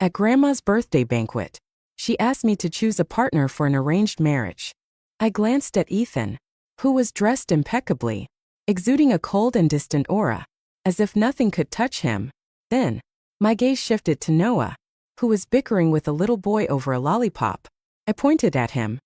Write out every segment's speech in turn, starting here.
At Grandma's birthday banquet, she asked me to choose a partner for an arranged marriage. I glanced at Ethan, who was dressed impeccably, exuding a cold and distant aura, as if nothing could touch him. Then, my gaze shifted to Noah, who was bickering with a little boy over a lollipop. I pointed at him.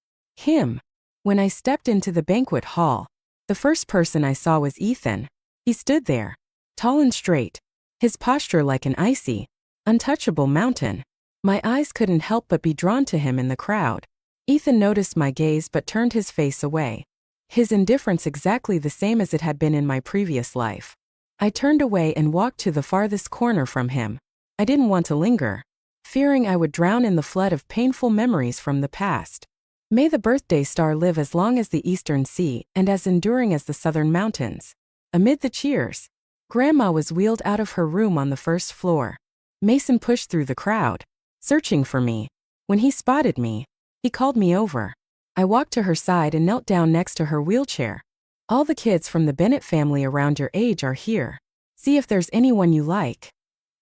When I stepped into the banquet hall, the first person I saw was Ethan. He stood there, tall and straight, his posture like an icy, untouchable mountain. My eyes couldn't help but be drawn to him in the crowd. Ethan noticed my gaze but turned his face away, his indifference exactly the same as it had been in my previous life. I turned away and walked to the farthest corner from him. I didn't want to linger, fearing I would drown in the flood of painful memories from the past. May the birthday star live as long as the eastern sea and as enduring as the southern mountains. Amid the cheers, Grandma was wheeled out of her room on the first floor. Mason pushed through the crowd, searching for me. When he spotted me, he called me over. I walked to her side and knelt down next to her wheelchair. All the kids from the Bennett family around your age are here. See if there's anyone you like,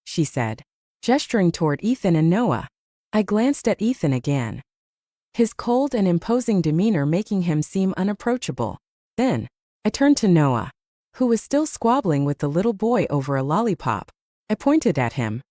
she said, gesturing toward Ethan and Noah. I glanced at Ethan again, his cold and imposing demeanor making him seem unapproachable. Then, I turned to Noah, who was still squabbling with the little boy over a lollipop. I pointed at him.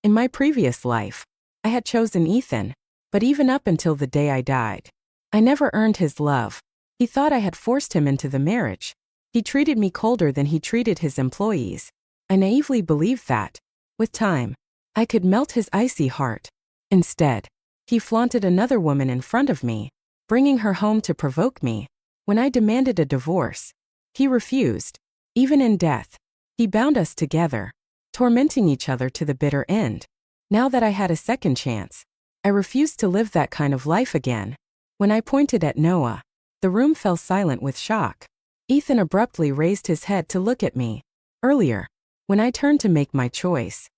In my previous life, I had chosen Ethan, but even up until the day I died, I never earned his love. He thought I had forced him into the marriage. He treated me colder than he treated his employees. I naively believed that, with time, I could melt his icy heart. Instead, he flaunted another woman in front of me, bringing her home to provoke me. When I demanded a divorce, he refused. Even in death, he bound us together, tormenting each other to the bitter end. Now that I had a second chance, I refused to live that kind of life again. When I pointed at Noah, the room fell silent with shock. Ethan abruptly raised his head to look at me. Earlier, when I turned to make my choice,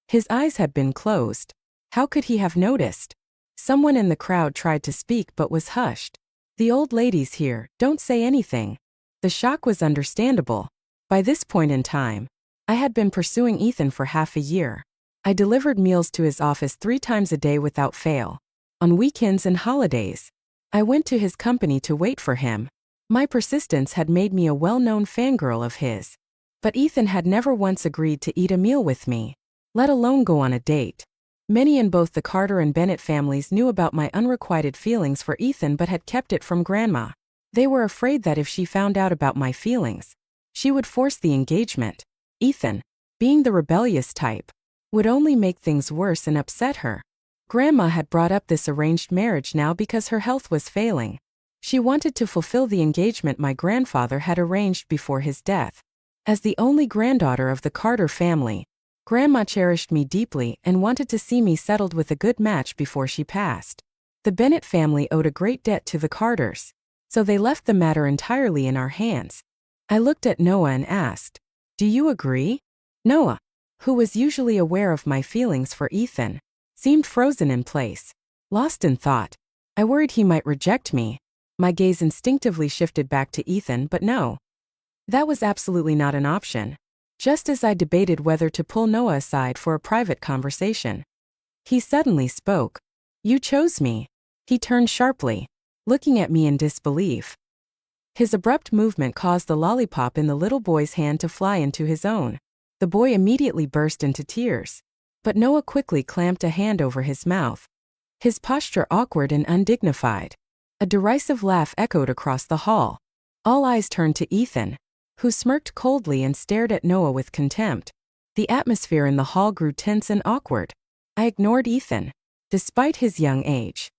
his eyes had been closed. How could he have noticed? Someone in the crowd tried to speak but was hushed. The old ladies here, don't say anything. The shock was understandable. By this point in time, I had been pursuing Ethan for half a year. I delivered meals to his office 3 times a day without fail. On weekends and holidays, I went to his company to wait for him. My persistence had made me a well-known fangirl of his. But Ethan had never once agreed to eat a meal with me, let alone go on a date. Many in both the Carter and Bennett families knew about my unrequited feelings for Ethan but had kept it from Grandma. They were afraid that if she found out about my feelings, she would force the engagement. Ethan, being the rebellious type, would only make things worse and upset her. Grandma had brought up this arranged marriage now because her health was failing. She wanted to fulfill the engagement my grandfather had arranged before his death. As the only granddaughter of the Carter family, Grandma cherished me deeply and wanted to see me settled with a good match before she passed. The Bennett family owed a great debt to the Carters, so they left the matter entirely in our hands. I looked at Noah and asked, "Do you agree?" Noah, who was usually aware of my feelings for Ethan, seemed frozen in place, lost in thought. I worried he might reject me. My gaze instinctively shifted back to Ethan, but no. That was absolutely not an option. Just as I debated whether to pull Noah aside for a private conversation, he suddenly spoke. "You chose me." He turned sharply, looking at me in disbelief. His abrupt movement caused the lollipop in the little boy's hand to fly into his own. The boy immediately burst into tears, but Noah quickly clamped a hand over his mouth, his posture awkward and undignified. A derisive laugh echoed across the hall. All eyes turned to Ethan, who smirked coldly and stared at Noah with contempt. The atmosphere in the hall grew tense and awkward. I ignored Ethan, despite his young age.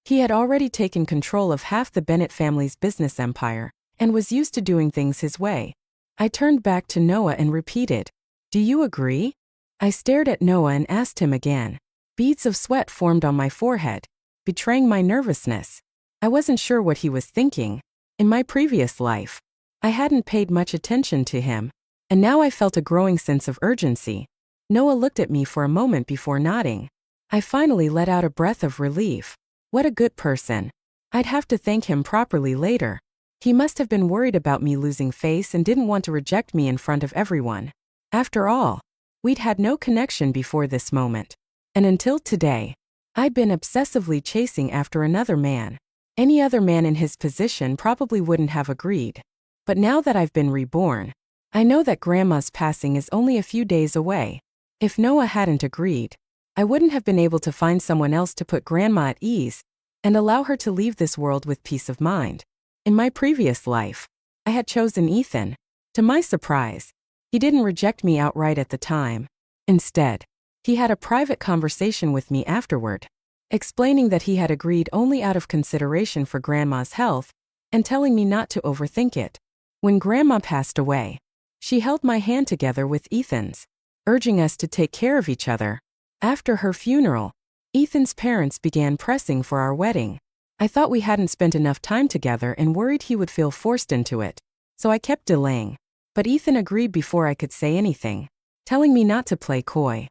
He had already taken control of half the Bennett family's business empire and was used to doing things his way. I turned back to Noah and repeated, "Do you agree?" I stared at Noah and asked him again. Beads of sweat formed on my forehead, betraying my nervousness. I wasn't sure what he was thinking. In my previous life, I hadn't paid much attention to him, and now I felt a growing sense of urgency. Noah looked at me for a moment before nodding. I finally let out a breath of relief. What a good person. I'd have to thank him properly later. He must have been worried about me losing face and didn't want to reject me in front of everyone. After all, We'd had no connection before this moment. And until today, I'd been obsessively chasing after another man. Any other man in his position probably wouldn't have agreed. But now that I've been reborn, I know that Grandma's passing is only a few days away. If Noah hadn't agreed, I wouldn't have been able to find someone else to put Grandma at ease and allow her to leave this world with peace of mind. In my previous life, I had chosen Ethan. To my surprise, he didn't reject me outright at the time. Instead, he had a private conversation with me afterward, explaining that he had agreed only out of consideration for Grandma's health and telling me not to overthink it. When Grandma passed away, she held my hand together with Ethan's, urging us to take care of each other. After her funeral, Ethan's parents began pressing for our wedding. I thought we hadn't spent enough time together and worried he would feel forced into it, so I kept delaying. But Ethan agreed before I could say anything, telling me not to play coy.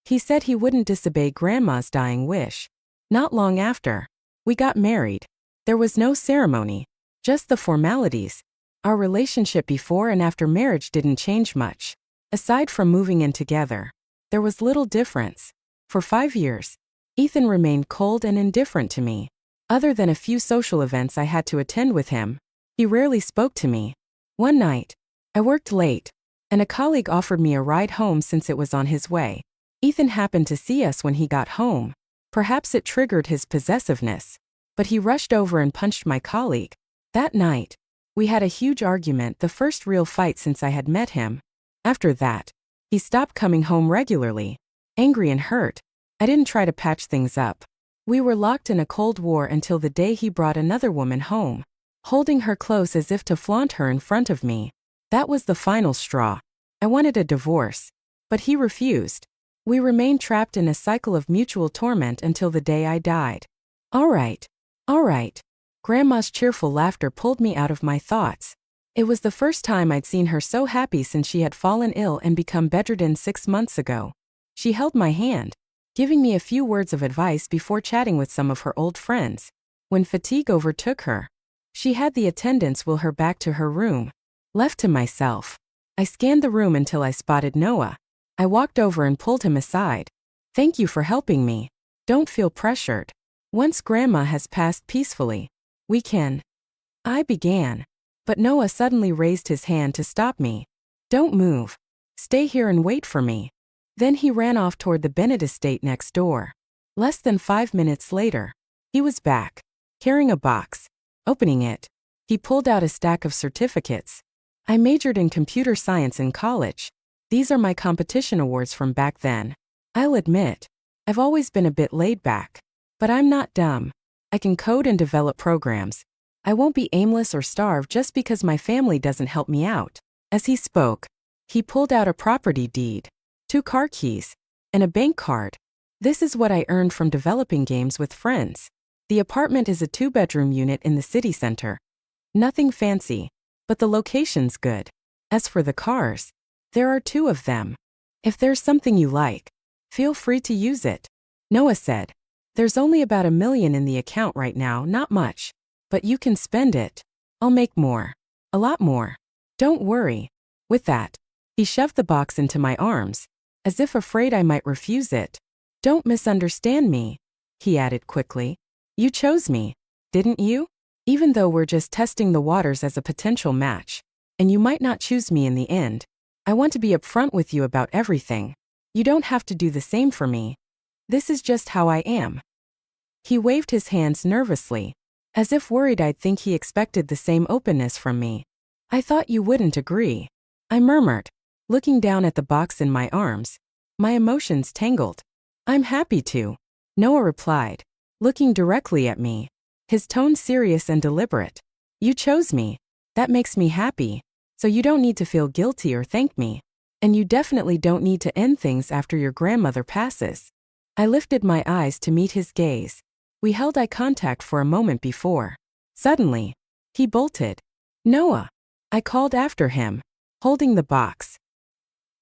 He said he wouldn't disobey Grandma's dying wish. Not long after, we got married. There was no ceremony, just the formalities. Our relationship before and after marriage didn't change much. Aside from moving in together, there was little difference. For 5 years, Ethan remained cold and indifferent to me. Other than a few social events I had to attend with him, he rarely spoke to me. One night, I worked late, and a colleague offered me a ride home since it was on his way. Ethan happened to see us when he got home. Perhaps it triggered his possessiveness, but he rushed over and punched my colleague. That night, we had a huge argument, the first real fight since I had met him. After that, he stopped coming home regularly. Angry and hurt, I didn't try to patch things up. We were locked in a cold war until the day he brought another woman home, holding her close as if to flaunt her in front of me. That was the final straw. I wanted a divorce, but he refused. We remained trapped in a cycle of mutual torment until the day I died. All right. Grandma's cheerful laughter pulled me out of my thoughts. It was the first time I'd seen her so happy since she had fallen ill and become bedridden 6 months ago. She held my hand, giving me a few words of advice before chatting with some of her old friends. When fatigue overtook her, she had the attendants wheel her back to her room. Left to myself, I scanned the room until I spotted Noah. I walked over and pulled him aside. Thank you for helping me. Don't feel pressured. Once Grandma has passed peacefully, we can. I began, but Noah suddenly raised his hand to stop me. Don't move. Stay here and wait for me. Then he ran off toward the Bennett estate next door. Less than 5 minutes later, he was back, carrying a box. Opening it, he pulled out a stack of certificates. I majored in computer science in college. These are my competition awards from back then. I'll admit, I've always been a bit laid back. But I'm not dumb. I can code and develop programs. I won't be aimless or starve just because my family doesn't help me out. As he spoke, he pulled out a property deed, 2 car keys, and a bank card. This is what I earned from developing games with friends. The apartment is a 2-bedroom unit in the city center. Nothing fancy, but the location's good. As for the cars, there are 2 of them. If there's something you like, feel free to use it. Noah said, there's only about $1 million in the account right now, not much. But you can spend it. I'll make more. A lot more. Don't worry. With that, he shoved the box into my arms, as if afraid I might refuse it. Don't misunderstand me, he added quickly. You chose me, didn't you? Even though we're just testing the waters as a potential match, and you might not choose me in the end, I want to be upfront with you about everything. You don't have to do the same for me. This is just how I am. He waved his hands nervously, as if worried I'd think he expected the same openness from me. I thought you wouldn't agree, I murmured, looking down at the box in my arms. My emotions tangled. I'm happy to, Noah replied, looking directly at me, his tone serious and deliberate. You chose me. That makes me happy, so you don't need to feel guilty or thank me. And you definitely don't need to end things after your grandmother passes. I lifted my eyes to meet his gaze. We held eye contact for a moment before. Suddenly, he bolted. Noah, I called after him, holding the box.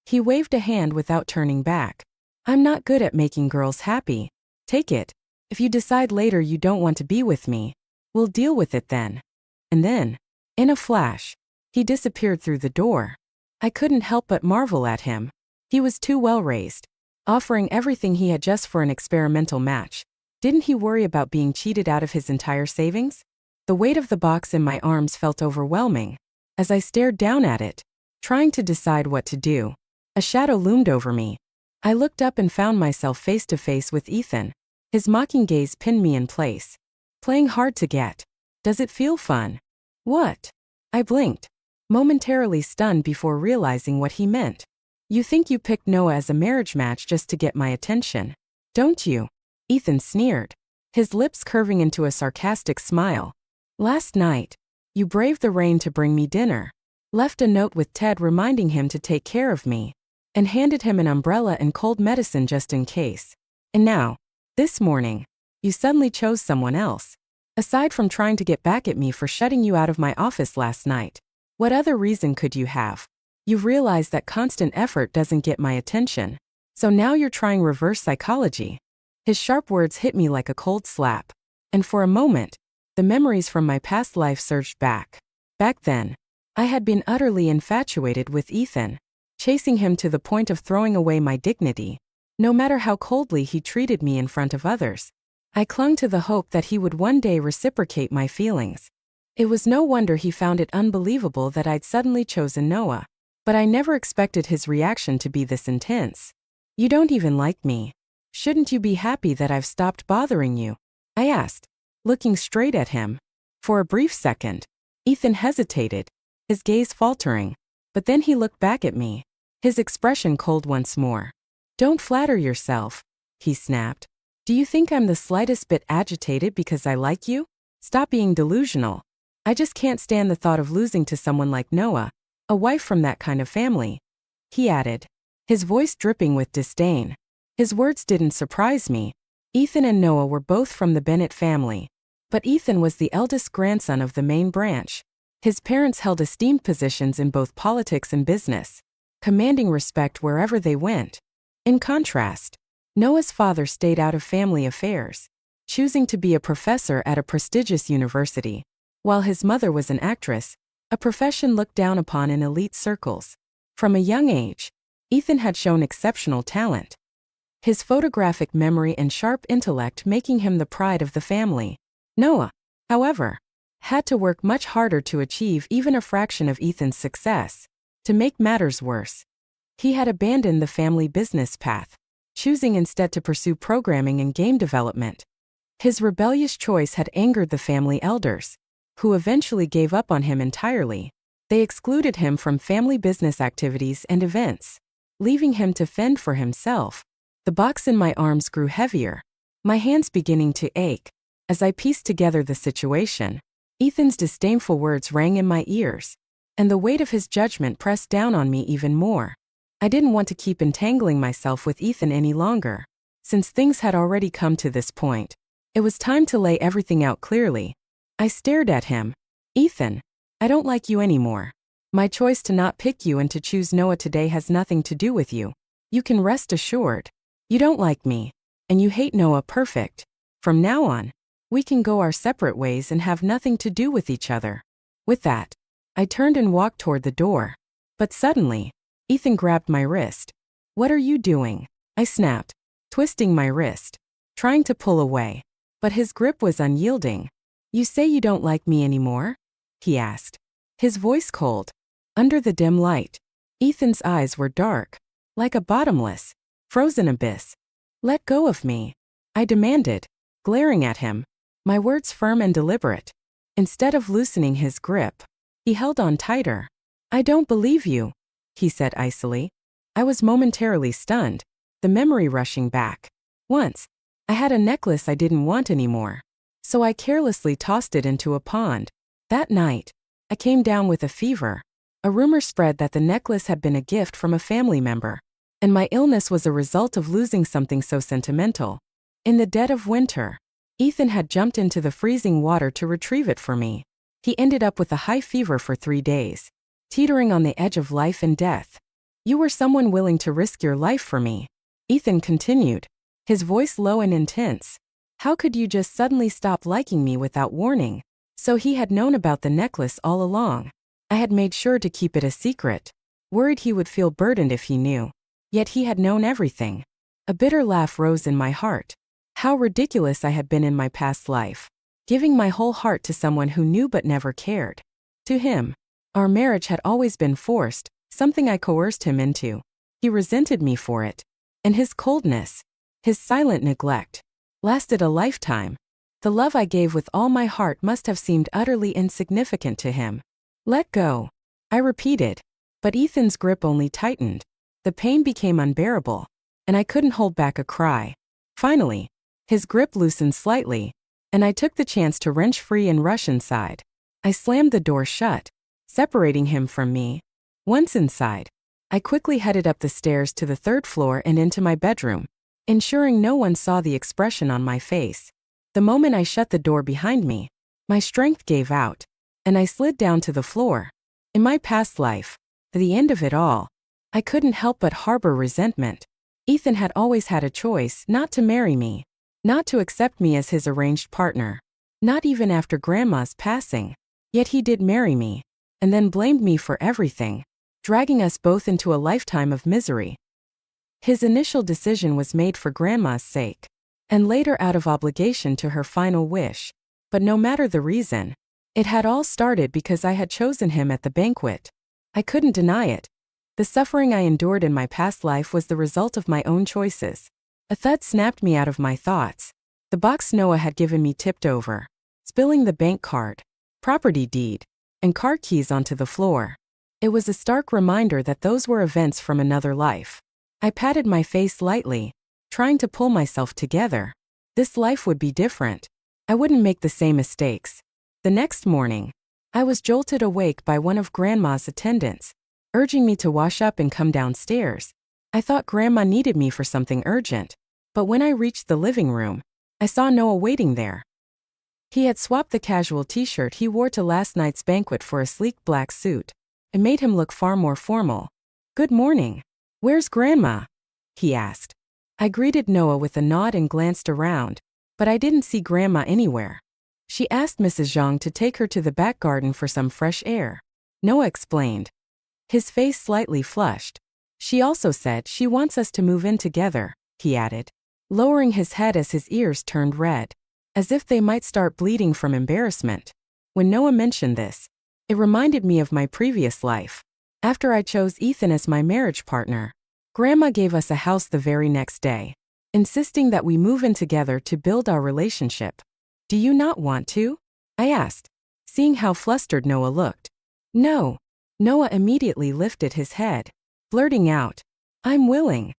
He waved a hand without turning back. I'm not good at making girls happy. Take it. If you decide later you don't want to be with me, we'll deal with it then. And then, in a flash, he disappeared through the door. I couldn't help but marvel at him. He was too well raised, offering everything he had just for an experimental match. Didn't he worry about being cheated out of his entire savings? The weight of the box in my arms felt overwhelming. As I stared down at it, trying to decide what to do, a shadow loomed over me. I looked up and found myself face to face with Ethan. His mocking gaze pinned me in place. Playing hard to get. Does it feel fun? What? I blinked, momentarily stunned before realizing what he meant. You think you picked Noah as a marriage match just to get my attention, don't you? Ethan sneered, his lips curving into a sarcastic smile. Last night, you braved the rain to bring me dinner, left a note with Ted reminding him to take care of me, and handed him an umbrella and cold medicine just in case. And now, this morning, you suddenly chose someone else. Aside from trying to get back at me for shutting you out of my office last night, what other reason could you have? You've realized that constant effort doesn't get my attention. So now you're trying reverse psychology. His sharp words hit me like a cold slap. And for a moment, the memories from my past life surged back. Back then, I had been utterly infatuated with Ethan, chasing him to the point of throwing away my dignity. No matter how coldly he treated me in front of others, I clung to the hope that he would one day reciprocate my feelings. It was no wonder he found it unbelievable that I'd suddenly chosen Noah. But I never expected his reaction to be this intense. You don't even like me. Shouldn't you be happy that I've stopped bothering you? I asked, looking straight at him. For a brief second, Ethan hesitated, his gaze faltering, but then he looked back at me, his expression cold once more. Don't flatter yourself, he snapped. Do you think I'm the slightest bit agitated because I like you? Stop being delusional. I just can't stand the thought of losing to someone like Noah. A wife from that kind of family, he added, his voice dripping with disdain. His words didn't surprise me. Ethan and Noah were both from the Bennett family, but Ethan was the eldest grandson of the main branch. His parents held esteemed positions in both politics and business, commanding respect wherever they went. In contrast, Noah's father stayed out of family affairs, choosing to be a professor at a prestigious university, while his mother was an actress, a profession looked down upon in elite circles. From a young age, Ethan had shown exceptional talent, his photographic memory and sharp intellect making him the pride of the family. Noah, however, had to work much harder to achieve even a fraction of Ethan's success. To make matters worse, he had abandoned the family business path, choosing instead to pursue programming and game development. His rebellious choice had angered the family elders, who eventually gave up on him entirely. They excluded him from family business activities and events, leaving him to fend for himself. The box in my arms grew heavier, my hands beginning to ache. As I pieced together the situation, Ethan's disdainful words rang in my ears, and the weight of his judgment pressed down on me even more. I didn't want to keep entangling myself with Ethan any longer. Since things had already come to this point, it was time to lay everything out clearly. I stared at him. Ethan, I don't like you anymore. My choice to not pick you and to choose Noah today has nothing to do with you. You can rest assured. You don't like me, and you hate Noah. Perfect. From now on, we can go our separate ways and have nothing to do with each other. With that, I turned and walked toward the door. But suddenly, Ethan grabbed my wrist. What are you doing? I snapped, twisting my wrist, trying to pull away. But his grip was unyielding. You say you don't like me anymore? He asked, his voice cold. Under the dim light, Ethan's eyes were dark, like a bottomless, frozen abyss. Let go of me, I demanded, glaring at him, my words firm and deliberate. Instead of loosening his grip, he held on tighter. I don't believe you, he said icily. I was momentarily stunned, the memory rushing back. Once, I had a necklace I didn't want anymore, so I carelessly tossed it into a pond. That night, I came down with a fever. A rumor spread that the necklace had been a gift from a family member, and my illness was a result of losing something so sentimental. In the dead of winter, Ethan had jumped into the freezing water to retrieve it for me. He ended up with a high fever for 3 days, teetering on the edge of life and death. You were someone willing to risk your life for me, Ethan continued, his voice low and intense. How could you just suddenly stop liking me without warning? So he had known about the necklace all along. I had made sure to keep it a secret, worried he would feel burdened if he knew. Yet he had known everything. A bitter laugh rose in my heart. How ridiculous I had been in my past life, giving my whole heart to someone who knew but never cared. To him, our marriage had always been forced, something I coerced him into. He resented me for it. And his coldness, his silent neglect, lasted a lifetime. The love I gave with all my heart must have seemed utterly insignificant to him. Let go, I repeated. But Ethan's grip only tightened. The pain became unbearable, and I couldn't hold back a cry. Finally, his grip loosened slightly, and I took the chance to wrench free and rush inside. I slammed the door shut, separating him from me. Once inside, I quickly headed up the stairs to the 3rd floor and into my bedroom, ensuring no one saw the expression on my face. The moment I shut the door behind me, my strength gave out, and I slid down to the floor. In my past life, at the end of it all, I couldn't help but harbor resentment. Ethan had always had a choice not to marry me, not to accept me as his arranged partner, not even after Grandma's passing. Yet he did marry me, and then blamed me for everything, dragging us both into a lifetime of misery. His initial decision was made for Grandma's sake, and later out of obligation to her final wish. But no matter the reason, it had all started because I had chosen him at the banquet. I couldn't deny it. The suffering I endured in my past life was the result of my own choices. A thud snapped me out of my thoughts. The box Noah had given me tipped over, spilling the bank card, property deed, and car keys onto the floor. It was a stark reminder that those were events from another life. I patted my face lightly, trying to pull myself together. This life would be different. I wouldn't make the same mistakes. The next morning, I was jolted awake by one of Grandma's attendants, urging me to wash up and come downstairs. I thought Grandma needed me for something urgent, but when I reached the living room, I saw Noah waiting there. He had swapped the casual t-shirt he wore to last night's banquet for a sleek black suit. It made him look far more formal. "Good morning. Where's Grandma?" he asked. I greeted Noah with a nod and glanced around, but I didn't see Grandma anywhere. She asked Mrs. Zhang to take her to the back garden for some fresh air, Noah explained. His face slightly flushed. She also said she wants us to move in together, he added, lowering his head as his ears turned red, as if they might start bleeding from embarrassment. When Noah mentioned this, it reminded me of my previous life. After I chose Ethan as my marriage partner, Grandma gave us a house the very next day, insisting that we move in together to build our relationship. "Do you not want to?" I asked, seeing how flustered Noah looked. "No." Noah immediately lifted his head, blurting out, "I'm willing."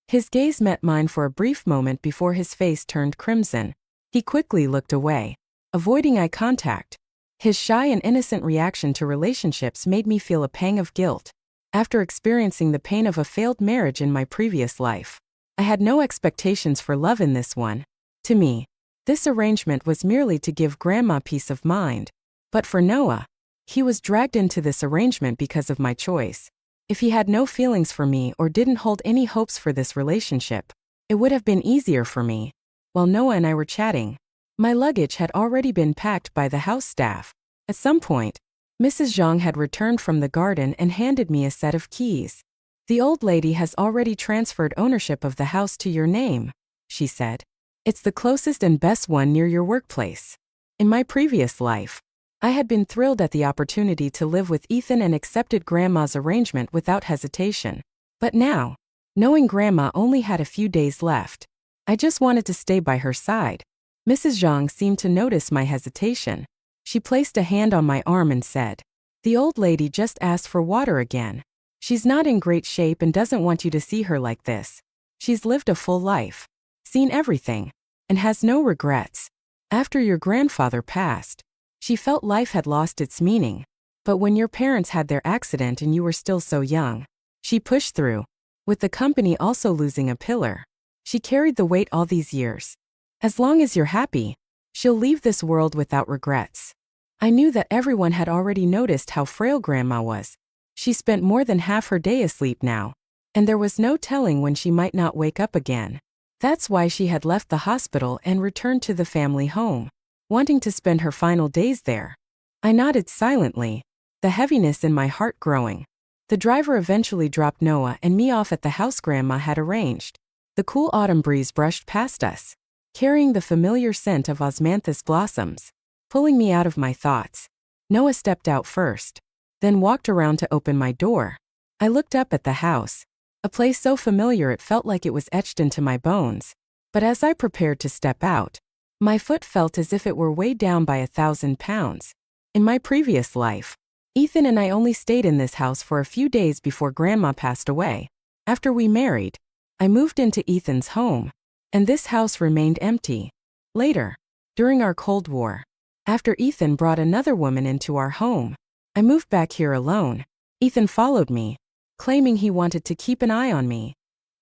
His gaze met mine for a brief moment before his face turned crimson. He quickly looked away, avoiding eye contact. His shy and innocent reaction to relationships made me feel a pang of guilt. After experiencing the pain of a failed marriage in my previous life, I had no expectations for love in this one. To me, this arrangement was merely to give Grandma peace of mind. But for Noah, he was dragged into this arrangement because of my choice. If he had no feelings for me or didn't hold any hopes for this relationship, it would have been easier for me. While Noah and I were chatting, my luggage had already been packed by the house staff. At some point, Mrs. Zhang had returned from the garden and handed me a set of keys. "The old lady has already transferred ownership of the house to your name," she said. "It's the closest and best one near your workplace." In my previous life, I had been thrilled at the opportunity to live with Ethan and accepted Grandma's arrangement without hesitation. But now, knowing Grandma only had a few days left, I just wanted to stay by her side. Mrs. Zhang seemed to notice my hesitation. She placed a hand on my arm and said, "The old lady just asked for water again. She's not in great shape and doesn't want you to see her like this. She's lived a full life, seen everything, and has no regrets. After your grandfather passed, she felt life had lost its meaning. But when your parents had their accident and you were still so young, she pushed through. With the company also losing a pillar, she carried the weight all these years. As long as you're happy, she'll leave this world without regrets." I knew that everyone had already noticed how frail Grandma was. She spent more than half her day asleep now, and there was no telling when she might not wake up again. That's why she had left the hospital and returned to the family home, wanting to spend her final days there. I nodded silently, the heaviness in my heart growing. The driver eventually dropped Noah and me off at the house Grandma had arranged. The cool autumn breeze brushed past us, carrying the familiar scent of osmanthus blossoms, pulling me out of my thoughts. Noah stepped out first, then walked around to open my door. I looked up at the house, a place so familiar it felt like it was etched into my bones. But as I prepared to step out, my foot felt as if it were weighed down by 1,000 pounds. In my previous life, Ethan and I only stayed in this house for a few days before Grandma passed away. After we married, I moved into Ethan's home, and this house remained empty. Later, during our Cold War, after Ethan brought another woman into our home, I moved back here alone. Ethan followed me, claiming he wanted to keep an eye on me.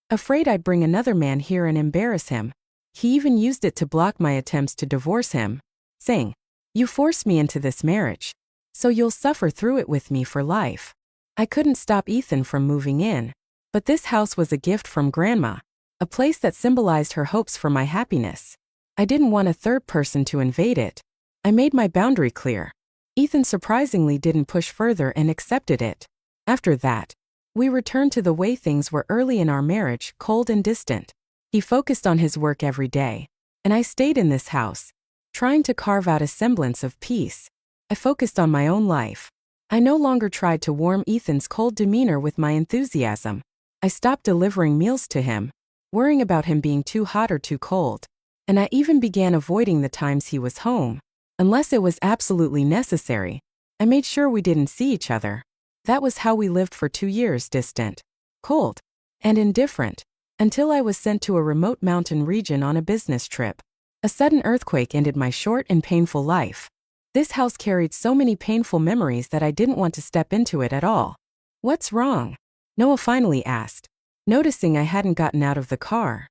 Afraid I'd bring another man here and embarrass him, he even used it to block my attempts to divorce him, saying, "You forced me into this marriage, so you'll suffer through it with me for life." I couldn't stop Ethan from moving in, but this house was a gift from Grandma, a place that symbolized her hopes for my happiness. I didn't want a third person to invade it. I made my boundary clear. Ethan surprisingly didn't push further and accepted it. After that, we returned to the way things were early in our marriage, cold and distant. He focused on his work every day, and I stayed in this house, trying to carve out a semblance of peace. I focused on my own life. I no longer tried to warm Ethan's cold demeanor with my enthusiasm. I stopped delivering meals to him, worrying about him being too hot or too cold. And I even began avoiding the times he was home. Unless it was absolutely necessary, I made sure we didn't see each other. That was how we lived for 2 years, distant, cold, and indifferent, until I was sent to a remote mountain region on a business trip. A sudden earthquake ended my short and painful life. This house carried so many painful memories that I didn't want to step into it at all. "What's wrong?" Noah finally asked, noticing I hadn't gotten out of the car.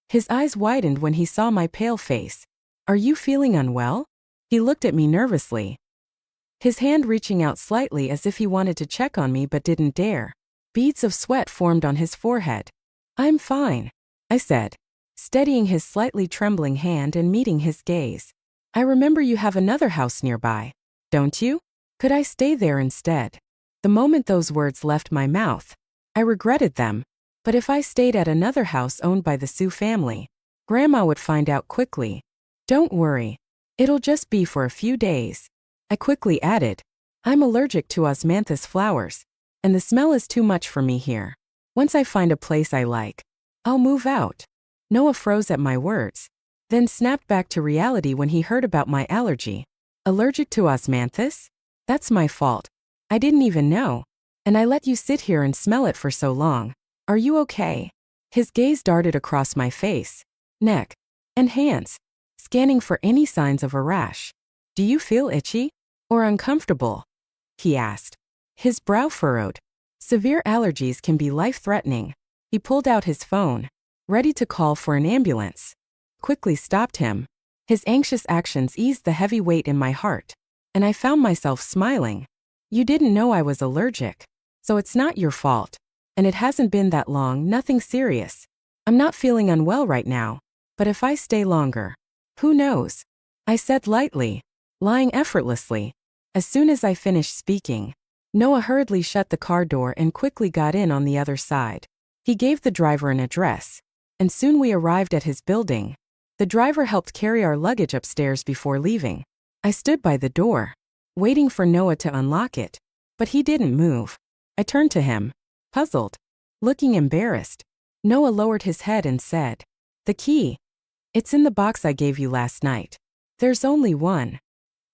His eyes widened when he saw my pale face. "Are you feeling unwell?" He looked at me nervously, his hand reaching out slightly as if he wanted to check on me but didn't dare. Beads of sweat formed on his forehead. "I'm fine," I said, steadying his slightly trembling hand and meeting his gaze. "I remember you have another house nearby, don't you? Could I stay there instead?" The moment those words left my mouth, I regretted them. But if I stayed at another house owned by the Sue family, Grandma would find out quickly. "Don't worry. It'll just be for a few days." I quickly added, "I'm allergic to osmanthus flowers, and the smell is too much for me here. Once I find a place I like, I'll move out." Noah froze at my words, then snapped back to reality when he heard about my allergy. "Allergic to osmanthus? That's my fault. I didn't even know. And I let you sit here and smell it for so long. Are you okay?" His gaze darted across my face, neck, and hands, scanning for any signs of a rash. "Do you feel itchy? Or uncomfortable?" he asked, his brow furrowed. Severe allergies can be life-threatening. He pulled out his phone, ready to call for an ambulance. Quickly stopped him. His anxious actions eased the heavy weight in my heart, and I found myself smiling. "You didn't know I was allergic, so it's not your fault. And it hasn't been that long, nothing serious. I'm not feeling unwell right now, but if I stay longer, who knows?" I said lightly, lying effortlessly. As soon as I finished speaking, Noah hurriedly shut the car door and quickly got in on the other side. He gave the driver an address, and soon we arrived at his building. The driver helped carry our luggage upstairs before leaving. I stood by the door, waiting for Noah to unlock it, but he didn't move. I turned to him, puzzled, looking embarrassed. Noah lowered his head and said, "The key. It's in the box I gave you last night. There's only one."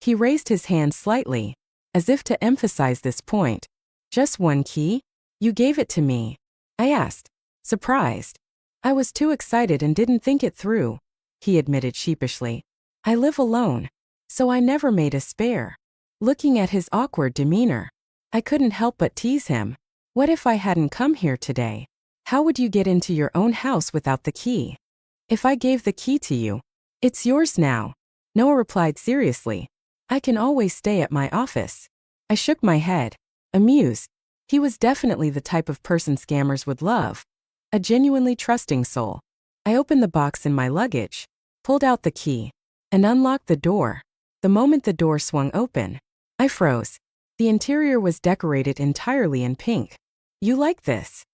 He raised his hand slightly, as if to emphasize this point. "Just one key? You gave it to me?" I asked, surprised. "I was too excited and didn't think it through," he admitted sheepishly. "I live alone, so I never made a spare." Looking at his awkward demeanor, I couldn't help but tease him. "What if I hadn't come here today? How would you get into your own house without the key?" "If I gave the key to you, it's yours now," Noah replied seriously. "I can always stay at my office." I shook my head, amused. He was definitely the type of person scammers would love. A genuinely trusting soul. I opened the box in my luggage, pulled out the key, and unlocked the door. The moment the door swung open, I froze. The interior was decorated entirely in pink. "You like this?"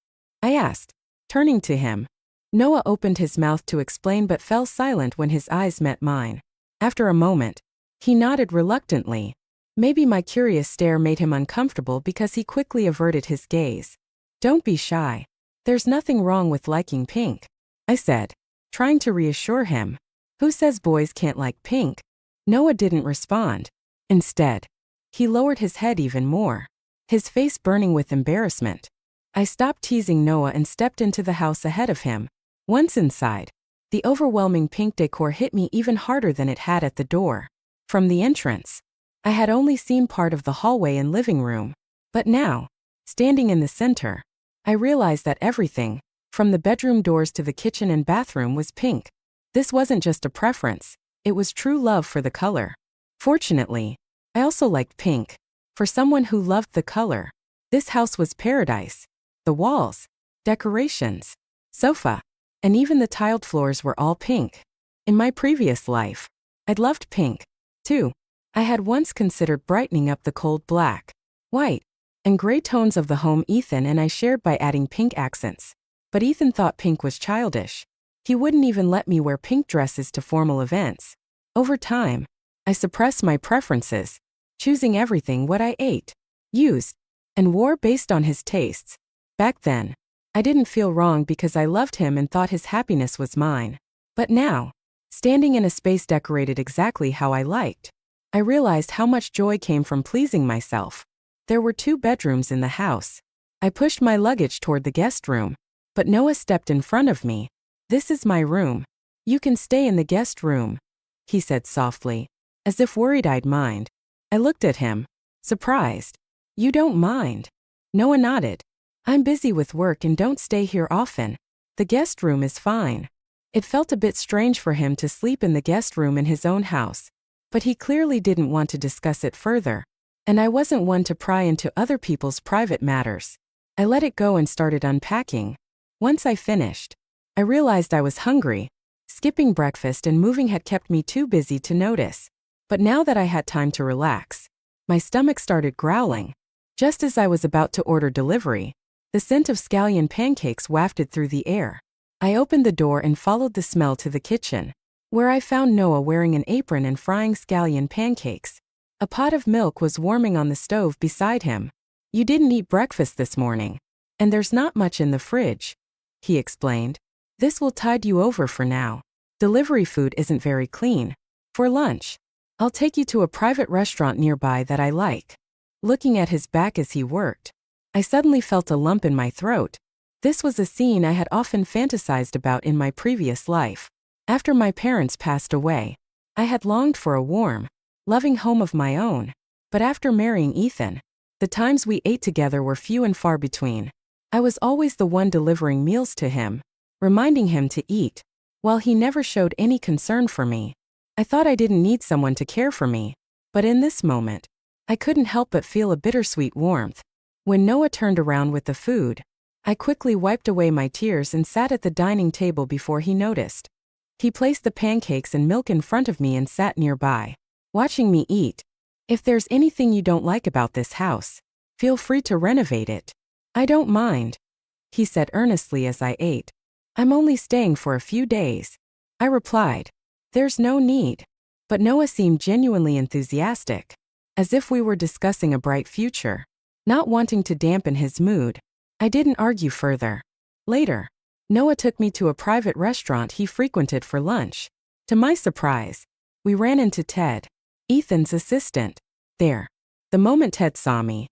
I asked, turning to him. Noah opened his mouth to explain but fell silent when his eyes met mine. After a moment, he nodded reluctantly. Maybe my curious stare made him uncomfortable because he quickly averted his gaze. "Don't be shy. There's nothing wrong with liking pink," I said, trying to reassure him. "Who says boys can't like pink?" Noah didn't respond. Instead, he lowered his head even more, his face burning with embarrassment. I stopped teasing Noah and stepped into the house ahead of him. Once inside, the overwhelming pink decor hit me even harder than it had at the door. From the entrance, I had only seen part of the hallway and living room. But now, standing in the center, I realized that everything, from the bedroom doors to the kitchen and bathroom, was pink. This wasn't just a preference, it was true love for the color. Fortunately, I also liked pink. For someone who loved the color, this house was paradise. The walls, decorations, sofa, and even the tiled floors were all pink. In my previous life, I'd loved pink, too. I had once considered brightening up the cold black, white, and gray tones of the home Ethan and I shared by adding pink accents. But Ethan thought pink was childish. He wouldn't even let me wear pink dresses to formal events. Over time, I suppressed my preferences, choosing everything what I ate, used, and wore based on his tastes. Back then, I didn't feel wrong because I loved him and thought his happiness was mine. But now, standing in a space decorated exactly how I liked, I realized how much joy came from pleasing myself. There were 2 bedrooms in the house. I pushed my luggage toward the guest room, but Noah stepped in front of me. "This is my room. You can stay in the guest room," he said softly, as if worried I'd mind. I looked at him, surprised. "You don't mind?" Noah nodded. "I'm busy with work and don't stay here often. The guest room is fine." It felt a bit strange for him to sleep in the guest room in his own house, but he clearly didn't want to discuss it further, and I wasn't one to pry into other people's private matters. I let it go and started unpacking. Once I finished, I realized I was hungry. Skipping breakfast and moving had kept me too busy to notice. But now that I had time to relax, my stomach started growling. Just as I was about to order delivery, the scent of scallion pancakes wafted through the air. I opened the door and followed the smell to the kitchen, where I found Noah wearing an apron and frying scallion pancakes. A pot of milk was warming on the stove beside him. "You didn't eat breakfast this morning, and there's not much in the fridge," he explained. "This will tide you over for now. Delivery food isn't very clean. For lunch, I'll take you to a private restaurant nearby that I like." Looking at his back as he worked, I suddenly felt a lump in my throat. This was a scene I had often fantasized about in my previous life. After my parents passed away, I had longed for a warm, loving home of my own. But after marrying Ethan, the times we ate together were few and far between. I was always the one delivering meals to him, reminding him to eat, while he never showed any concern for me. I thought I didn't need someone to care for me, but in this moment, I couldn't help but feel a bittersweet warmth. When Noah turned around with the food, I quickly wiped away my tears and sat at the dining table before he noticed. He placed the pancakes and milk in front of me and sat nearby, watching me eat. "If there's anything you don't like about this house, feel free to renovate it. I don't mind," he said earnestly as I ate. "I'm only staying for a few days," I replied. "There's no need." But Noah seemed genuinely enthusiastic, as if we were discussing a bright future. Not wanting to dampen his mood, I didn't argue further. Later, Noah took me to a private restaurant he frequented for lunch. To my surprise, we ran into Ted, Ethan's assistant, there. The moment Ted saw me,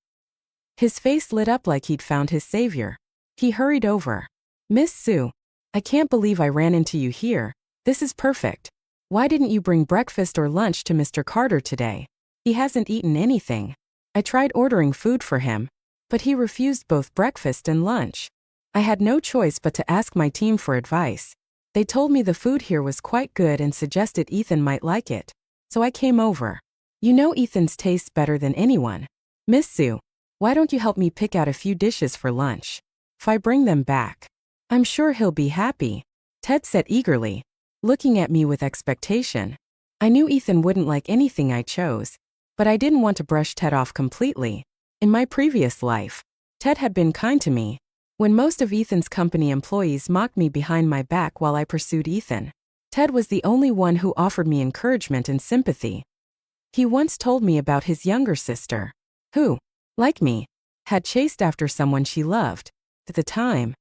his face lit up like he'd found his savior. He hurried over. "Miss Sue, I can't believe I ran into you here. This is perfect. Why didn't you bring breakfast or lunch to Mr. Carter today? He hasn't eaten anything." I tried ordering food for him, but he refused both breakfast and lunch. I had no choice but to ask my team for advice. They told me the food here was quite good and suggested Ethan might like it, so I came over. "You know Ethan's tastes better than anyone. Miss Sue, why don't you help me pick out a few dishes for lunch? If I bring them back, I'm sure he'll be happy," Ted said eagerly, looking at me with expectation. I knew Ethan wouldn't like anything I chose, But I didn't want to brush Ted off completely. In my previous life, Ted had been kind to me. When most of Ethan's company employees mocked me behind my back while I pursued Ethan, Ted was the only one who offered me encouragement and sympathy. He once told me about his younger sister, who, like me, had chased after someone she loved. At the time,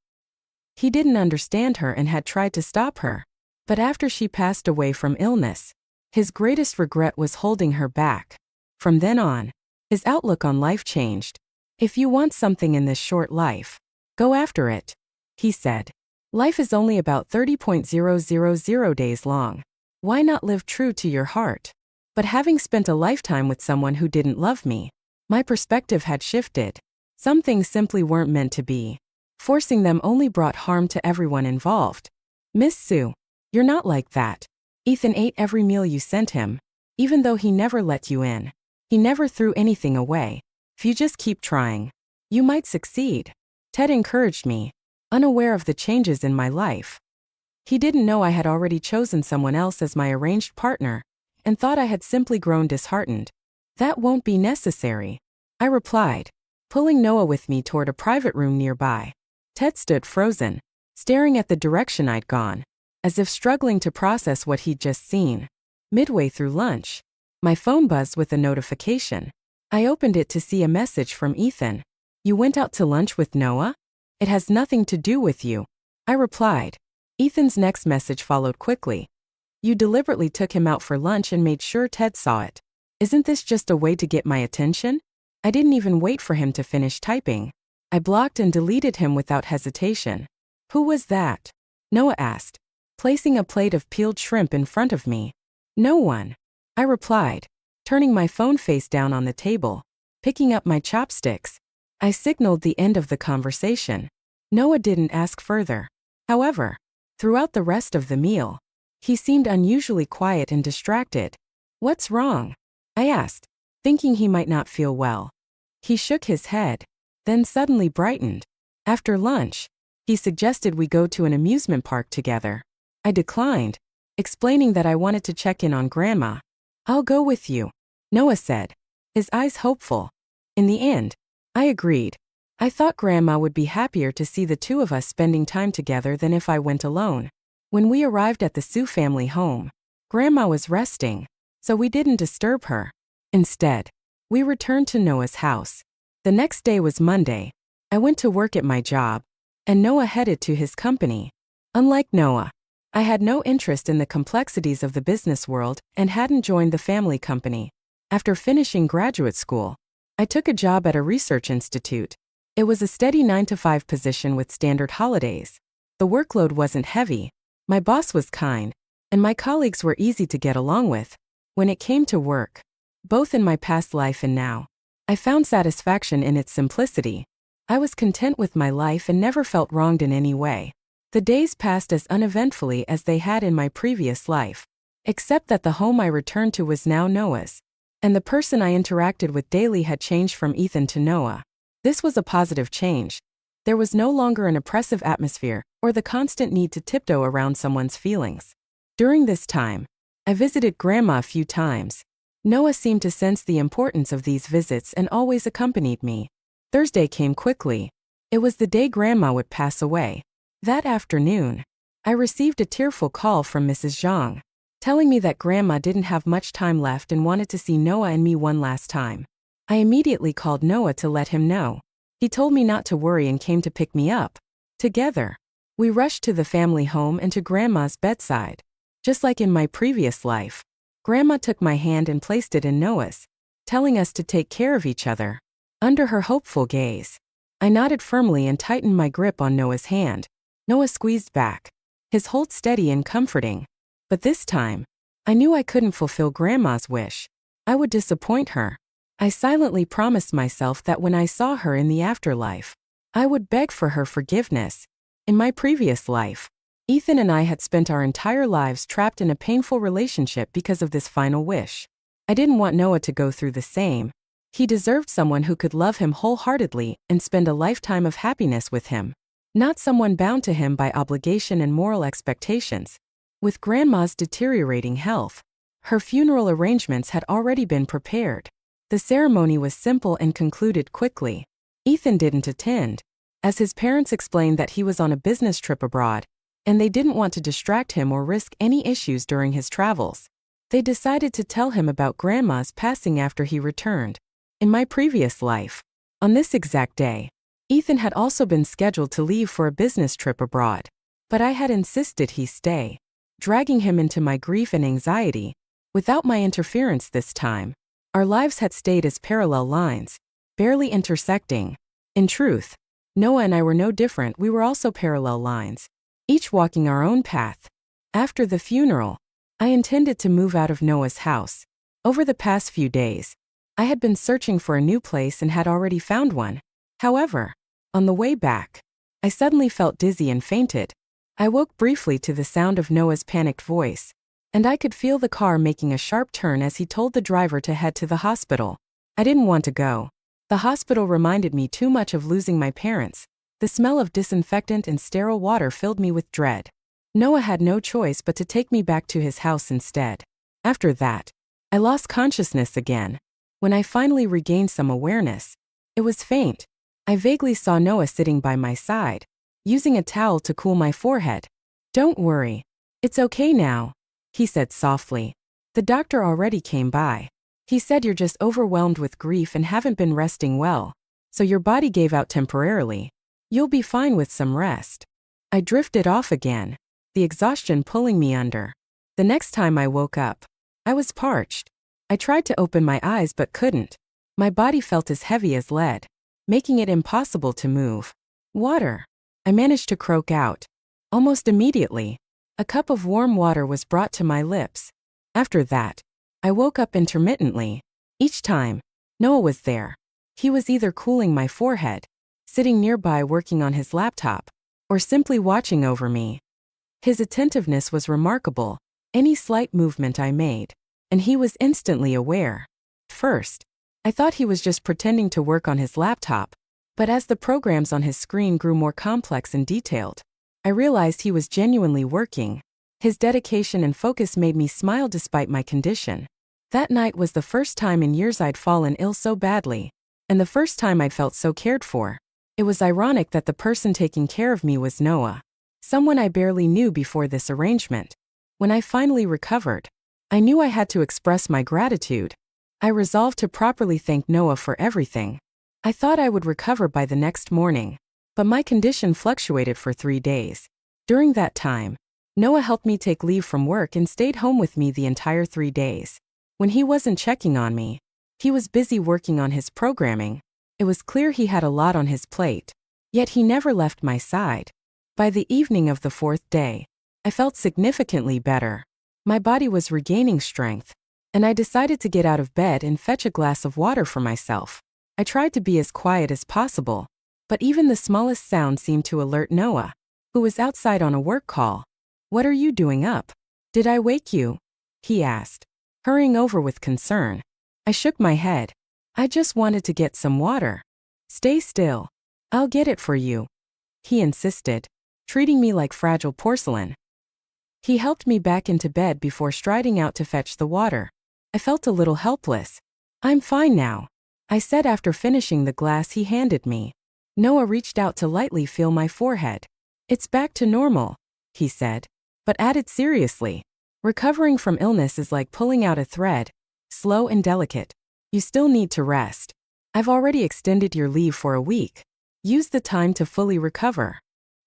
he didn't understand her and had tried to stop her. But after she passed away from illness, his greatest regret was holding her back. From then on, his outlook on life changed. If you want something in this short life, go after it, he said. Life is only about 30.000 days long. Why not live true to your heart? But having spent a lifetime with someone who didn't love me, my perspective had shifted. Some things simply weren't meant to be. Forcing them only brought harm to everyone involved. Miss Sue, you're not like that. Ethan ate every meal you sent him, even though he never let you in. He never threw anything away. If you just keep trying, you might succeed. Ted encouraged me, unaware of the changes in my life. He didn't know I had already chosen someone else as my arranged partner, and thought I had simply grown disheartened. That won't be necessary, I replied, pulling Noah with me toward a private room nearby. Ted stood frozen, staring at the direction I'd gone, as if struggling to process what he'd just seen. Midway through lunch, my phone buzzed with a notification. I opened it to see a message from Ethan. You went out to lunch with Noah? It has nothing to do with you, I replied. Ethan's next message followed quickly. You deliberately took him out for lunch and made sure Ted saw it. Isn't this just a way to get my attention? I didn't even wait for him to finish typing. I blocked and deleted him without hesitation. Who was that? Noah asked, placing a plate of peeled shrimp in front of me. No one, I replied, turning my phone face down on the table, picking up my chopsticks. I signaled the end of the conversation. Noah didn't ask further. However, throughout the rest of the meal, he seemed unusually quiet and distracted. What's wrong? I asked, thinking he might not feel well. He shook his head, then suddenly brightened. After lunch, he suggested we go to an amusement park together. I declined, explaining that I wanted to check in on Grandma. I'll go with you, Noah said, his eyes hopeful. In the end, I agreed. I thought Grandma would be happier to see the two of us spending time together than if I went alone. When we arrived at the Sue family home, Grandma was resting, so we didn't disturb her. Instead, we returned to Noah's house. The next day was Monday. I went to work at my job, and Noah headed to his company. Unlike Noah, I had no interest in the complexities of the business world and hadn't joined the family company. After finishing graduate school, I took a job at a research institute. It was a steady 9-to-5 position with standard holidays. The workload wasn't heavy, my boss was kind, and my colleagues were easy to get along with. When it came to work, both in my past life and now, I found satisfaction in its simplicity. I was content with my life and never felt wronged in any way. The days passed as uneventfully as they had in my previous life, except that the home I returned to was now Noah's, and the person I interacted with daily had changed from Ethan to Noah. This was a positive change. There was no longer an oppressive atmosphere or the constant need to tiptoe around someone's feelings. During this time, I visited Grandma a few times. Noah seemed to sense the importance of these visits and always accompanied me. Thursday came quickly. It was the day Grandma would pass away. That afternoon, I received a tearful call from Mrs. Zhang, telling me that Grandma didn't have much time left and wanted to see Noah and me one last time. I immediately called Noah to let him know. He told me not to worry and came to pick me up. Together, we rushed to the family home and to Grandma's bedside. Just like in my previous life, Grandma took my hand and placed it in Noah's, telling us to take care of each other. Under her hopeful gaze, I nodded firmly and tightened my grip on Noah's hand. Noah squeezed back, his hold steady and comforting. But this time, I knew I couldn't fulfill Grandma's wish. I would disappoint her. I silently promised myself that when I saw her in the afterlife, I would beg for her forgiveness. In my previous life, Ethan and I had spent our entire lives trapped in a painful relationship because of this final wish. I didn't want Noah to go through the same. He deserved someone who could love him wholeheartedly and spend a lifetime of happiness with him, not someone bound to him by obligation and moral expectations. With Grandma's deteriorating health, her funeral arrangements had already been prepared. The ceremony was simple and concluded quickly. Ethan didn't attend, as his parents explained that he was on a business trip abroad, and they didn't want to distract him or risk any issues during his travels. They decided to tell him about Grandma's passing after he returned. In my previous life, on this exact day, Ethan had also been scheduled to leave for a business trip abroad, but I had insisted he stay, dragging him into my grief and anxiety. Without my interference this time, our lives had stayed as parallel lines, barely intersecting. In truth, Noah and I were no different. We were also parallel lines, each walking our own path. After the funeral, I intended to move out of Noah's house. Over the past few days, I had been searching for a new place and had already found one. However, on the way back, I suddenly felt dizzy and fainted. I woke briefly to the sound of Noah's panicked voice, and I could feel the car making a sharp turn as he told the driver to head to the hospital. I didn't want to go. The hospital reminded me too much of losing my parents. The smell of disinfectant and sterile water filled me with dread. Noah had no choice but to take me back to his house instead. After that, I lost consciousness again. When I finally regained some awareness, it was faint. I vaguely saw Noah sitting by my side, using a towel to cool my forehead. "Don't worry. It's okay now," he said softly. "The doctor already came by. He said you're just overwhelmed with grief and haven't been resting well, so your body gave out temporarily. You'll be fine with some rest." I drifted off again, the exhaustion pulling me under. The next time I woke up, I was parched. I tried to open my eyes but couldn't. My body felt as heavy as lead, making it impossible to move. "Water," I managed to croak out. Almost immediately, a cup of warm water was brought to my lips. After that, I woke up intermittently. Each time, Noah was there. He was either cooling my forehead, sitting nearby working on his laptop, or simply watching over me. His attentiveness was remarkable. Any slight movement I made, and he was instantly aware. First, I thought he was just pretending to work on his laptop, but as the programs on his screen grew more complex and detailed, I realized he was genuinely working. His dedication and focus made me smile despite my condition. That night was the first time in years I'd fallen ill so badly, and the first time I'd felt so cared for. It was ironic that the person taking care of me was Noah, someone I barely knew before this arrangement. When I finally recovered, I knew I had to express my gratitude. I resolved to properly thank Noah for everything. I thought I would recover by the next morning, but my condition fluctuated for 3 days. During that time, Noah helped me take leave from work and stayed home with me the entire 3 days. When he wasn't checking on me, he was busy working on his programming. It was clear he had a lot on his plate, yet he never left my side. By the evening of the 4th day, I felt significantly better. My body was regaining strength, and I decided to get out of bed and fetch a glass of water for myself. I tried to be as quiet as possible, but even the smallest sound seemed to alert Noah, who was outside on a work call. "What are you doing up? Did I wake you?" he asked, hurrying over with concern. I shook my head. "I just wanted to get some water." "Stay still. I'll get it for you," he insisted, treating me like fragile porcelain. He helped me back into bed before striding out to fetch the water. I felt a little helpless. "I'm fine now," I said after finishing the glass he handed me. Noah reached out to lightly feel my forehead. "It's back to normal," he said, but added seriously, "Recovering from illness is like pulling out a thread, slow and delicate. You still need to rest. I've already extended your leave for a week. Use the time to fully recover."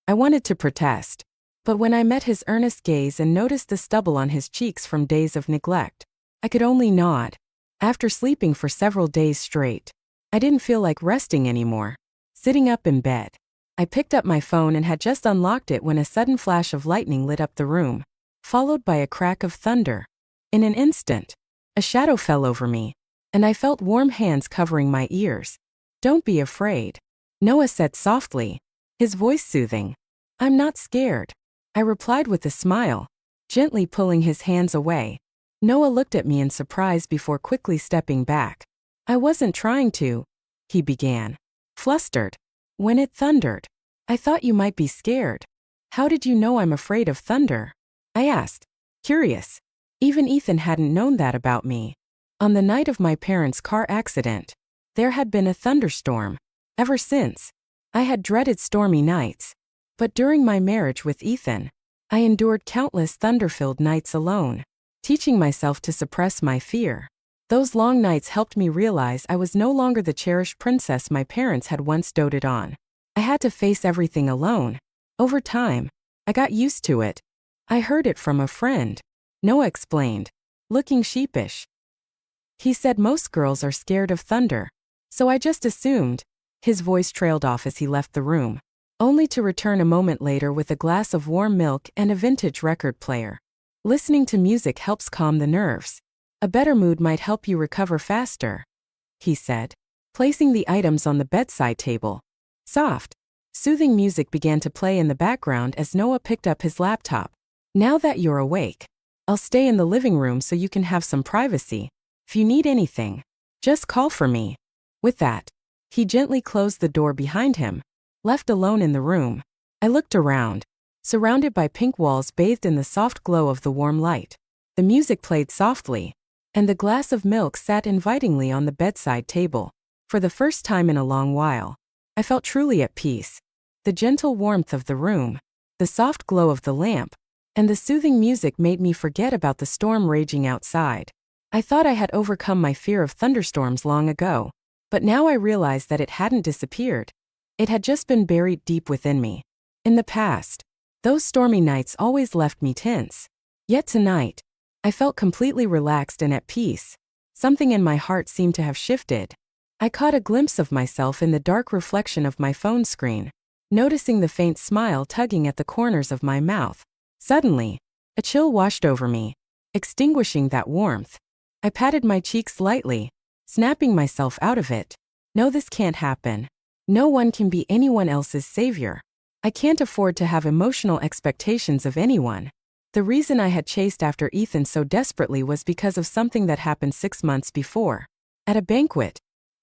I wanted to protest, but when I met his earnest gaze and noticed the stubble on his cheeks from days of neglect, I could only nod. After sleeping for several days straight, I didn't feel like resting anymore. Sitting up in bed, I picked up my phone and had just unlocked it when a sudden flash of lightning lit up the room, followed by a crack of thunder. In an instant, a shadow fell over me, and I felt warm hands covering my ears. "Don't be afraid," Noah said softly, his voice soothing. "I'm not scared," I replied with a smile, gently pulling his hands away. Noah looked at me in surprise before quickly stepping back. "I wasn't trying to," he began, flustered. "When it thundered, I thought you might be scared." "How did you know I'm afraid of thunder?" I asked, curious. Even Ethan hadn't known that about me. On the night of my parents' car accident, there had been a thunderstorm. Ever since, I had dreaded stormy nights. But during my marriage with Ethan, I endured countless thunder-filled nights alone, teaching myself to suppress my fear. Those long nights helped me realize I was no longer the cherished princess my parents had once doted on. I had to face everything alone. Over time, I got used to it. I heard it from a friend. Noah explained, looking sheepish. He said most girls are scared of thunder, so I just assumed. His voice trailed off as he left the room, only to return a moment later with a glass of warm milk and a vintage record player. Listening to music helps calm the nerves. A better mood might help you recover faster, he said, placing the items on the bedside table. Soft, soothing music began to play in the background as Noah picked up his laptop. Now that you're awake, I'll stay in the living room so you can have some privacy. If you need anything, just call for me. With that, he gently closed the door behind him. Left alone in the room, I looked around, surrounded by pink walls bathed in the soft glow of the warm light. The music played softly, and the glass of milk sat invitingly on the bedside table. For the first time in a long while, I felt truly at peace. The gentle warmth of the room, the soft glow of the lamp, and the soothing music made me forget about the storm raging outside. I thought I had overcome my fear of thunderstorms long ago, but now I realized that it hadn't disappeared. It had just been buried deep within me. In the past, those stormy nights always left me tense. Yet tonight, I felt completely relaxed and at peace. Something in my heart seemed to have shifted. I caught a glimpse of myself in the dark reflection of my phone screen, noticing the faint smile tugging at the corners of my mouth. Suddenly, a chill washed over me, extinguishing that warmth. I patted my cheeks lightly, snapping myself out of it. No, this can't happen. No one can be anyone else's savior. I can't afford to have emotional expectations of anyone. The reason I had chased after Ethan so desperately was because of something that happened 6 months before. At a banquet,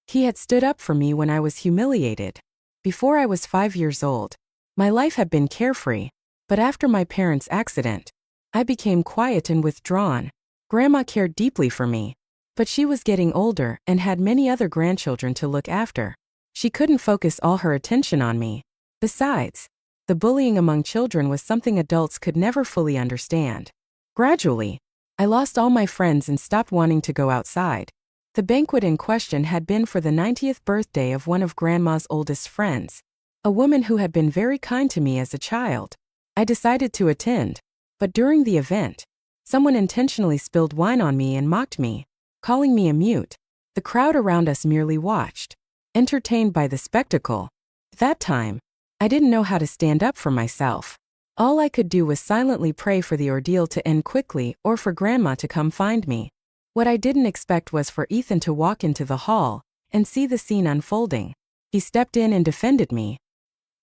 he had stood up for me when I was humiliated. Before I was 5 years old, my life had been carefree, but after my parents' accident, I became quiet and withdrawn. Grandma cared deeply for me, but she was getting older and had many other grandchildren to look after. She couldn't focus all her attention on me. Besides, the bullying among children was something adults could never fully understand. Gradually, I lost all my friends and stopped wanting to go outside. The banquet in question had been for the 90th birthday of one of Grandma's oldest friends, a woman who had been very kind to me as a child. I decided to attend, but during the event, someone intentionally spilled wine on me and mocked me, calling me a mute. The crowd around us merely watched, entertained by the spectacle. At that time, I didn't know how to stand up for myself. All I could do was silently pray for the ordeal to end quickly or for Grandma to come find me. What I didn't expect was for Ethan to walk into the hall and see the scene unfolding. He stepped in and defended me.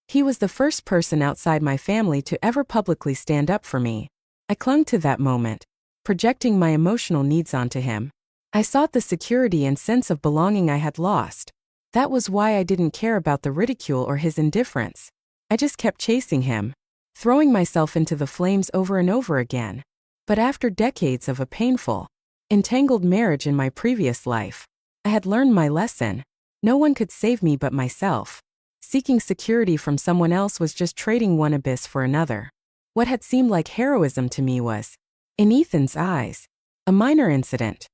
He was the first person outside my family to ever publicly stand up for me. I clung to that moment, projecting my emotional needs onto him. I sought the security and sense of belonging I had lost. That was why I didn't care about the ridicule or his indifference. I just kept chasing him, throwing myself into the flames over and over again. But after decades of a painful, entangled marriage in my previous life, I had learned my lesson. No one could save me but myself. Seeking security from someone else was just trading one abyss for another. What had seemed like heroism to me was, in Ethan's eyes, a minor incident.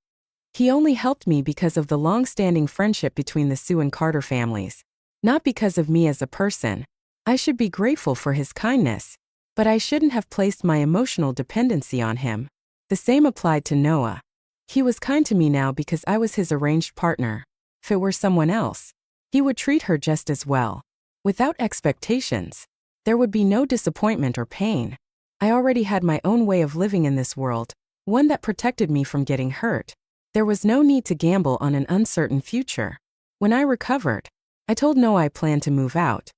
He only helped me because of the long-standing friendship between the Sue and Carter families, not because of me as a person. I should be grateful for his kindness, but I shouldn't have placed my emotional dependency on him. The same applied to Noah. He was kind to me now because I was his arranged partner. If it were someone else, he would treat her just as well. Without expectations, there would be no disappointment or pain. I already had my own way of living in this world, one that protected me from getting hurt. There was no need to gamble on an uncertain future. When I recovered, I told Noah I planned to move out.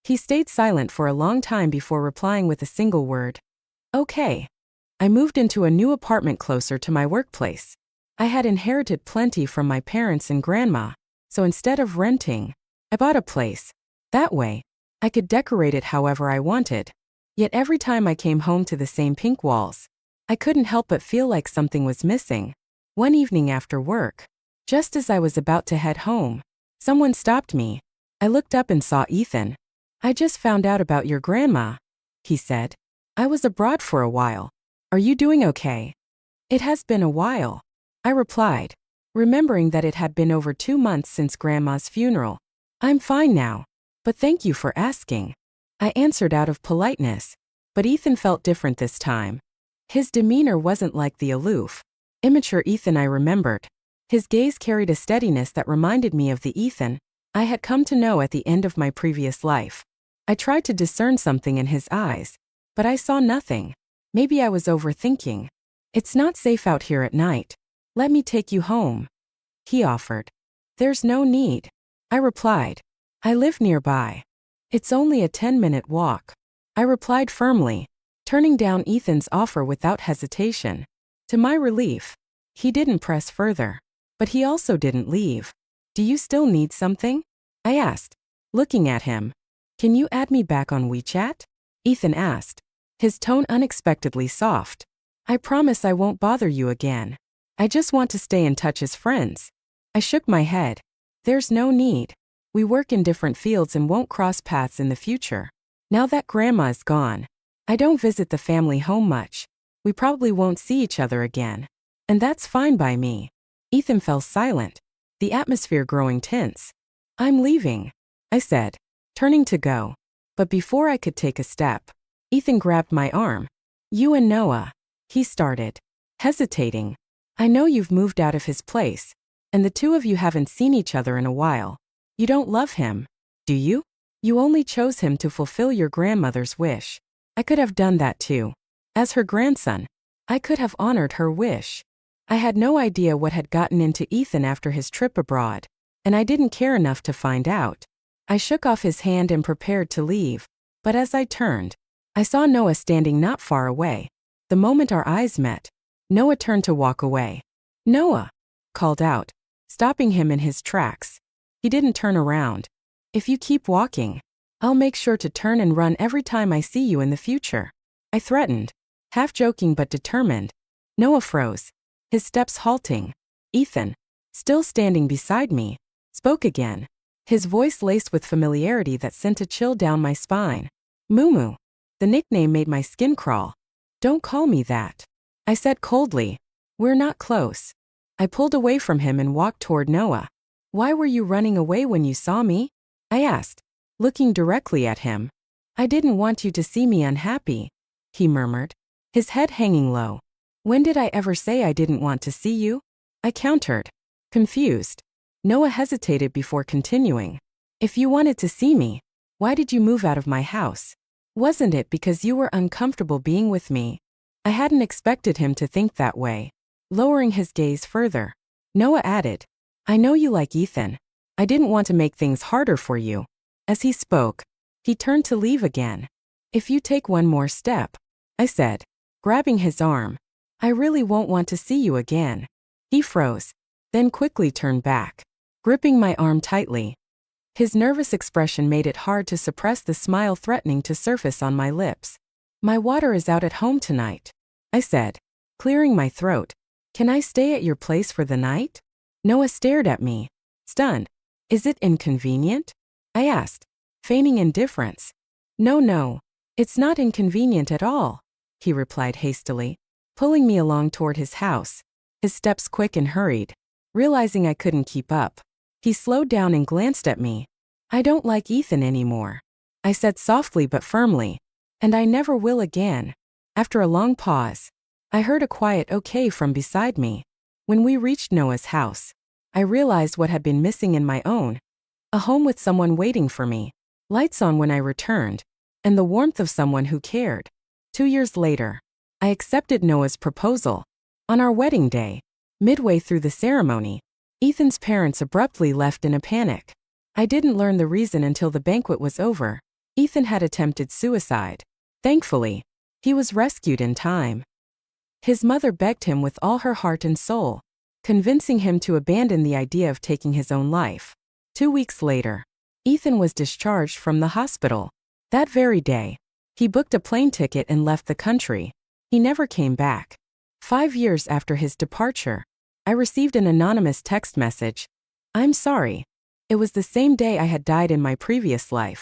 He stayed silent for a long time before replying with a single word. Okay. I moved into a new apartment closer to my workplace. I had inherited plenty from my parents and Grandma, so instead of renting, I bought a place. That way, I could decorate it however I wanted. Yet every time I came home to the same pink walls, I couldn't help but feel like something was missing. One evening after work, just as I was about to head home, someone stopped me. I looked up and saw Ethan. "I just found out about your grandma," he said. "I was abroad for a while. Are you doing okay?" "It has been a while," I replied, remembering that it had been over 2 months since Grandma's funeral. "I'm fine now, but thank you for asking," I answered out of politeness. But Ethan felt different this time. His demeanor wasn't like the aloof, immature Ethan I remembered. His gaze carried a steadiness that reminded me of the Ethan I had come to know at the end of my previous life. I tried to discern something in his eyes, but I saw nothing. Maybe I was overthinking. "It's not safe out here at night. Let me take you home," he offered. "There's no need," I replied. "I live nearby. It's only a 10-minute walk," I replied firmly, turning down Ethan's offer without hesitation. To my relief, he didn't press further, but he also didn't leave. "Do you still need something?" I asked, looking at him. "Can you add me back on WeChat?" Ethan asked, his tone unexpectedly soft. "I promise I won't bother you again. I just want to stay in touch as friends." I shook my head. "There's no need. We work in different fields and won't cross paths in the future. Now that Grandma is gone, I don't visit the family home much. We probably won't see each other again. And that's fine by me." Ethan fell silent, the atmosphere growing tense. "I'm leaving," I said, turning to go. But before I could take a step, Ethan grabbed my arm. "You and Noah," he started, hesitating. "I know you've moved out of his place, and the two of you haven't seen each other in a while. You don't love him, do you? You only chose him to fulfill your grandmother's wish. I could have done that too. As her grandson, I could have honored her wish." I had no idea what had gotten into Ethan after his trip abroad, and I didn't care enough to find out. I shook off his hand and prepared to leave, but as I turned, I saw Noah standing not far away. The moment our eyes met, Noah turned to walk away. "Noah!" called out, stopping him in his tracks. He didn't turn around. "If you keep walking, I'll make sure to turn and run every time I see you in the future," I threatened, half joking but determined. Noah froze, his steps halting. Ethan, still standing beside me, spoke again, his voice laced with familiarity that sent a chill down my spine. "Moo." The nickname made my skin crawl. "Don't call me that," I said coldly. "We're not close." I pulled away from him and walked toward Noah. "Why were you running away when you saw me?" I asked, looking directly at him. "I didn't want you to see me unhappy," he murmured, his head hanging low. "When did I ever say I didn't want to see you?" I countered, confused. Noah hesitated before continuing. "If you wanted to see me, why did you move out of my house? Wasn't it because you were uncomfortable being with me?" I hadn't expected him to think that way. Lowering his gaze further, Noah added, "I know you like Ethan. I didn't want to make things harder for you." As he spoke, he turned to leave again. "If you take one more step," I said, grabbing his arm, "I really won't want to see you again." He froze, then quickly turned back, gripping my arm tightly. His nervous expression made it hard to suppress the smile threatening to surface on my lips. "My water is out at home tonight," I said, clearing my throat. "Can I stay at your place for the night?" Noah stared at me, stunned. "Is it inconvenient?" I asked, feigning indifference. No, it's not inconvenient at all," he replied hastily, pulling me along toward his house, his steps quick and hurried. Realizing I couldn't keep up, he slowed down and glanced at me. "I don't like Ethan anymore," I said softly but firmly, "and I never will again." After a long pause, I heard a quiet okay from beside me. When we reached Noah's house, I realized what had been missing in my own. A home with someone waiting for me, lights on when I returned, and the warmth of someone who cared. 2 years later, I accepted Noah's proposal. On our wedding day, midway through the ceremony, Ethan's parents abruptly left in a panic. I didn't learn the reason until the banquet was over. Ethan had attempted suicide. Thankfully, he was rescued in time. His mother begged him with all her heart and soul, convincing him to abandon the idea of taking his own life. 2 weeks later, Ethan was discharged from the hospital. That very day, he booked a plane ticket and left the country. He never came back. 5 years after his departure, I received an anonymous text message. I'm sorry. It was the same day I had died in my previous life.